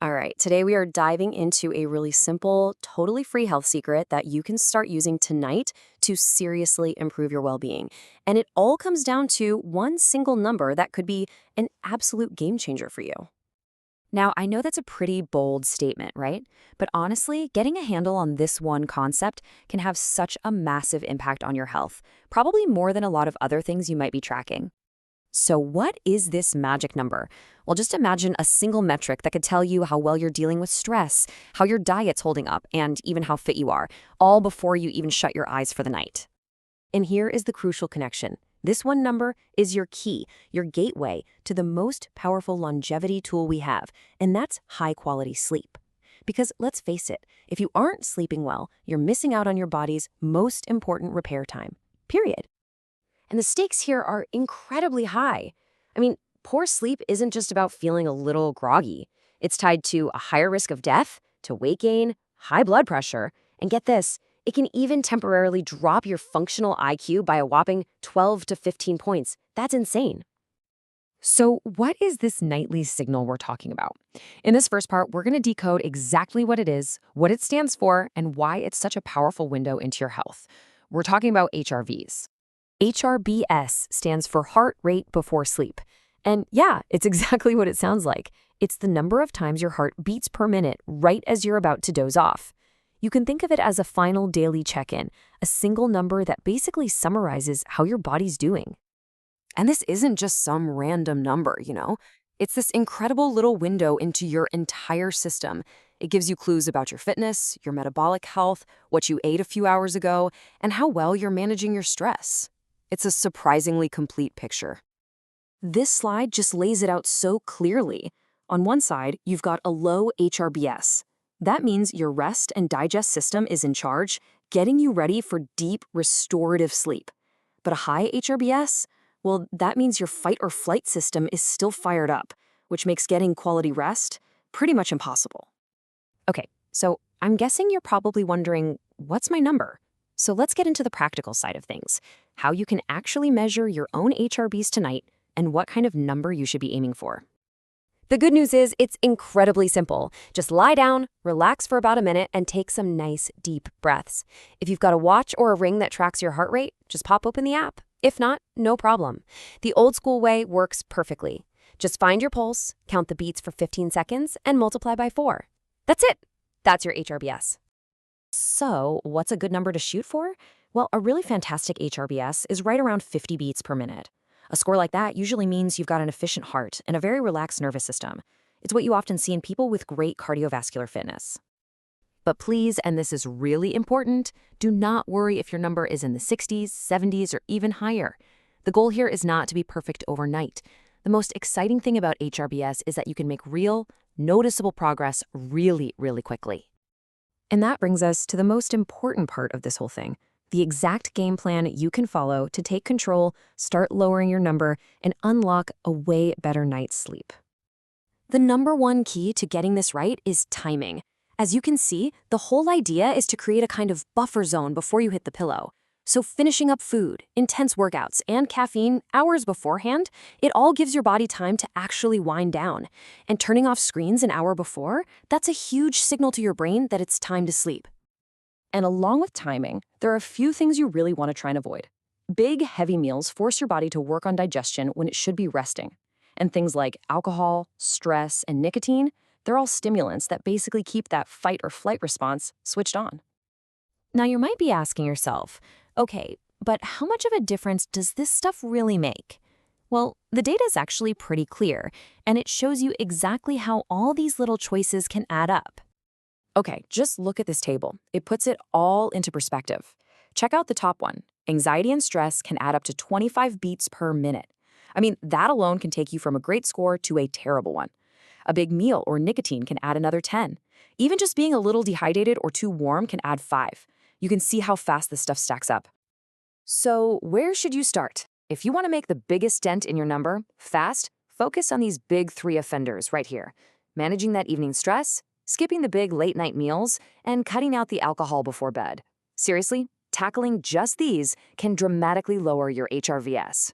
All right, today we are diving into a really simple, totally free health secret that you can start using tonight to seriously improve your well being. And it all comes down to one single number that could be an absolute game changer for you. Now, I know that's a pretty bold statement, right? But honestly, getting a handle on this one concept can have such a massive impact on your health, probably more than a lot of other things you might be tracking. So, what is this magic number? Well, just imagine a single metric that could tell you how well you're dealing with stress, how your diet's holding up, and even how fit you are, all before you even shut your eyes for the night. And here is the crucial connection. This one number is your key, your gateway to the most powerful longevity tool we have, and that's high quality sleep. Because let's face it, if you aren't sleeping well, you're missing out on your body's most important repair time. Period. And the stakes here are incredibly high. I mean, poor sleep isn't just about feeling a little groggy. It's tied to a higher risk of death, to weight gain, high blood pressure, and get this, it can even temporarily drop your functional IQ by a whopping 12 to 15 points. That's insane. So, what is this nightly signal we're talking about? In this first part, we're going to decode exactly what it is, what it stands for, and why it's such a powerful window into your health. We're talking about HRVs. HRBS stands for heart rate before sleep. And yeah, it's exactly what it sounds like. It's the number of times your heart beats per minute right as you're about to doze off. You can think of it as a final daily check-in, a single number that basically summarizes how your body's doing. And this isn't just some random number. It's this incredible little window into your entire system. It gives you clues about your fitness, your metabolic health, what you ate a few hours ago, and how well you're managing your stress. It's a surprisingly complete picture. This slide just lays it out so clearly. On one side, you've got a low HRBS. That means your rest and digest system is in charge, getting you ready for deep, restorative sleep. But a high HRBS? Well, that means your fight or flight system is still fired up, which makes getting quality rest pretty much impossible. Okay, so I'm guessing you're probably wondering, what's my number? So let's get into the practical side of things, how you can actually measure your own HRBs tonight and what kind of number you should be aiming for. The good news is it's incredibly simple. Just lie down, relax for about a minute, and take some nice, deep breaths. If you've got a watch or a ring that tracks your heart rate, just pop open the app. If not, no problem. The old school way works perfectly. Just find your pulse, count the beats for 15 seconds, and multiply by 4. That's it. That's your HRBS. So, what's a good number to shoot for? Well, a really fantastic HRBS is right around 50 beats per minute. A score like that usually means you've got an efficient heart and a very relaxed nervous system. It's what you often see in people with great cardiovascular fitness. But please, and this is really important, do not worry if your number is in the 60s, 70s, or even higher. The goal here is not to be perfect overnight. The most exciting thing about HRBS is that you can make real, noticeable progress really, really quickly. And that brings us to the most important part of this whole thing, the exact game plan you can follow to take control, start lowering your number, and unlock a way better night's sleep. The number one key to getting this right is timing. As you can see, the whole idea is to create a kind of buffer zone before you hit the pillow. So finishing up food, intense workouts, and caffeine hours beforehand, it all gives your body time to actually wind down. And turning off screens an hour before, that's a huge signal to your brain that it's time to sleep. And along with timing, there are a few things you really want to try and avoid. Big, heavy meals force your body to work on digestion when it should be resting. And things like alcohol, stress, and nicotine, they're all stimulants that basically keep that fight or flight response switched on. Now you might be asking yourself, okay, but how much of a difference does this stuff really make? Well, the data is actually pretty clear, and it shows you exactly how all these little choices can add up. Okay, just look at this table. It puts it all into perspective. Check out the top one. Anxiety and stress can add up to 25 beats per minute. I mean, that alone can take you from a great score to a terrible one. A big meal or nicotine can add another 10. Even just being a little dehydrated or too warm can add 5. You can see how fast this stuff stacks up. So where should you start? If you want to make the biggest dent in your number, fast, focus on these big 3 offenders right here. Managing that evening stress, skipping the big late-night meals, and cutting out the alcohol before bed. Seriously, tackling just these can dramatically lower your HRVS.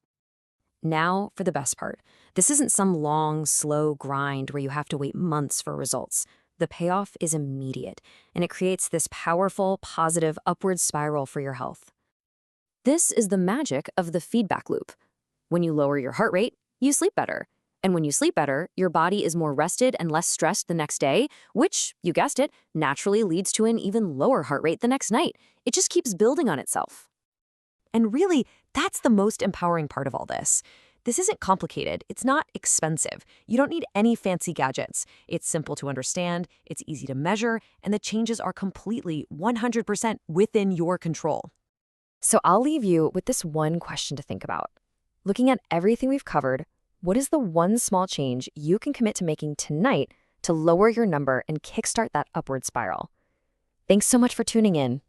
Now for the best part, This isn't some long, slow grind where you have to wait months for results. The payoff is immediate, and it creates this powerful, positive upward spiral for your health. This is the magic of the feedback loop. When you lower your heart rate, you sleep better. And when you sleep better, your body is more rested and less stressed the next day, which, you guessed it, naturally leads to an even lower heart rate the next night. It just keeps building on itself. And really, that's the most empowering part of all this. This isn't complicated. It's not expensive. You don't need any fancy gadgets. It's simple to understand, it's easy to measure, and the changes are completely 100% within your control. So I'll leave you with this one question to think about. Looking at everything we've covered, what is the one small change you can commit to making tonight to lower your number and kickstart that upward spiral? Thanks so much for tuning in.